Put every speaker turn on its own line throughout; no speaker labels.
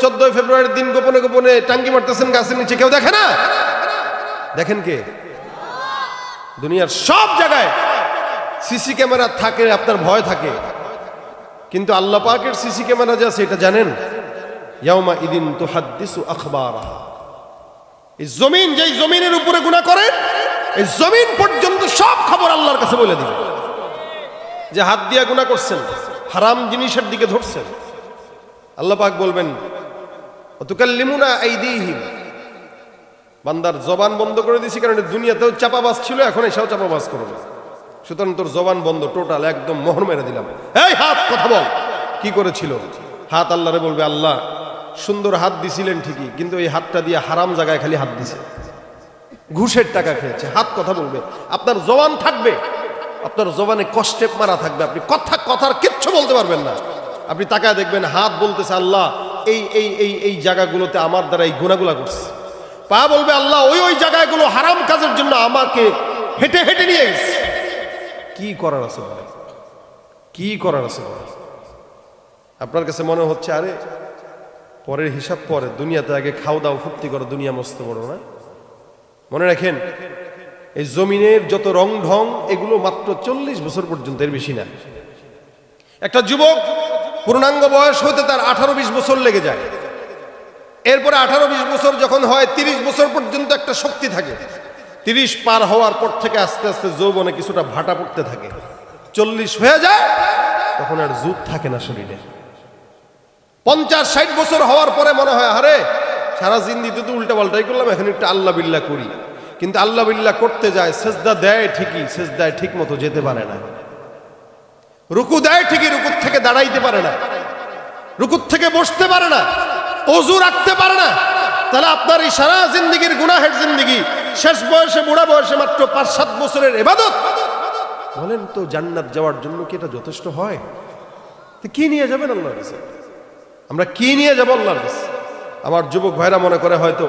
14 ফেব্রুয়ারির দিন গোপনে গোপনে টাঙ্গি মারতেছেন গাছের নিচে, কেউ দেখে না? দেখেন কে? দুনিয়ার সব জায়গায় সিসি ক্যামেরা থাকে, আপনার ভয় থাকে, কিন্তু আল্লাহ পাকের সিসি ক্যামেরা যে আছে এটা জানেন? ইয়াউমা ইদিন তুহাদ্দিসু আখবারাহা। এই জমিন, যেই জমিনের উপরে গুনাহ করেন, এই জমিন পর্যন্ত সব খবর আল্লাহর কাছে বলে দিবে যে হাত দিয়া গুনাহ করছেন, হারাম জিনিসের দিকে ধরছেন। আল্লাহ পাক বলবেন তুকাল্লিমুনা আইদিহিম, বান্দার জবান বন্ধ করে দিয়েছি, কারণ দুনিয়াতেও চাপাবাজ ছিল, এখন এসেও চাপাবাজ করবে, সুতরাং তোর জবান বন্ধ, টোটাল একদম মোহর মেরে দিলাম। এই হাত, কথা বল, কি করেছিল? হাত আল্লাহরে বলবে, আল্লাহ সুন্দর হাত দিছিলেন ঠিকই, কিন্তু এই হাতটা দিয়ে হারাম জায়গায় খালি হাত দিছে, ঘুষের টাকা খেয়েছে। হাত কথা বলবে। আপনার জবান থাকবে, আপনার জবানে কষ্টে মারা থাকবে, আপনি কথার কিচ্ছু বলতে পারবেন না। আপনি তাকায় দেখবেন হাত বলতেছে, আল্লাহ এই এই এই এই জায়গাগুলোতে আমার দ্বারা এই গুনাহগুলো করছে। পা বলবে, আল্লাহ ওই জায়গাগুলো হারাম কাজের জন্য আমাকে হেঁটে হেঁটে নিয়ে গেছে। কি করার আছে বলে? কি করার আছে বলে? আপনার কাছে মনে হচ্ছে আরে পরের হিসাব পরে, দুনিয়াতে আগে খাও দাও ফুর্তি করো, দুনিয়া মস্ত বড় না? মনে রাখেন, এই জমিনের যত রং ঢং এগুলো মাত্র 40 বছর পর্যন্ত, এর বেশি না। একটা যুবক পূর্ণাঙ্গ বয়স হতে তার 18-20 বছর লেগে যায়। এরপরে 18-20 বছর যখন হয়, 30 বছর পর্যন্ত একটা শক্তি থাকে। 30 পার হওয়ার পর থেকে আস্তে আস্তে যৌবনে কিছুটা ভাটা পড়তে থাকে। 40 হয়ে যায়, তখন আর জুত থাকে না শরীরে। 50-60 বছর হওয়ার পরে মনে হয়, আরে সারা জিন্দিগি তো উল্টা পাল্টাই করলাম, এখন একটু আল্লাহ বিল্লাহ করি। কিন্তু আল্লাহ বিল্লাহ করতে যায়, সেজদা দেয় ঠিকই, সেজদায় ঠিক মতো যেতে পারে না। রুকু দেয় ঠিকই, রুকুর থেকে দাঁড়াইতে পারে না, রুকুর থেকে বসতে পারে না, ওযু রাখতে পারে না। তাহলে আপনার এই সারা জিন্দিগির গুনাহের জিন্দিগি, শেষ বয়সে বুড়া বয়সে মাত্র 5-7 বছরের ইবাদত, বলেন তো জান্নাত যাওয়ার জন্য কি এটা যথেষ্ট হয়? তো কি নিয়ে যাবেন আল্লাহর কাছে? আমরা কি নিয়ে যাব আল্লাহর কাছে? আমার যুবক ভাইরা মনে করে হয়তো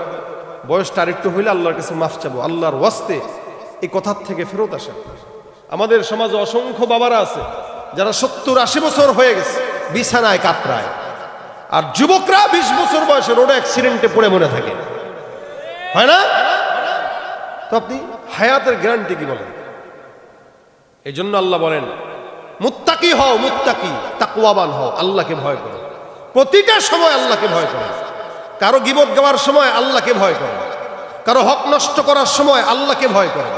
বয়সটা আরেকটু হইলে আল্লাহর কাছে মাফ চাবো। আল্লাহর ওয়াস্তে এই কথার থেকে ফেরত আসেন। আমাদের সমাজে অসংখ্য বাবারা আছে যারা 70-80 বছর হয়ে গেছে, বিছানায় কাতরায়, আর যুবকরা 20 বছর বয়সে রোড অ্যাক্সিডেন্টে পড়ে মরে থাকে, হয় না? তো আপনি হায়াতের গ্যারান্টি কি বলেন? এই জন্য আল্লাহ বলেন, মুত্তাকি হও, মুত্তাকি, তাকওয়াবান হও, আল্লাহকে ভয় করো। প্রতিটা সময় আল্লাহকে ভয় করো। কারো গীবত গাওয়ার সময় আল্লাহকে ভয় করো, কারো হক নষ্ট করার সময় আল্লাহকে ভয় করো।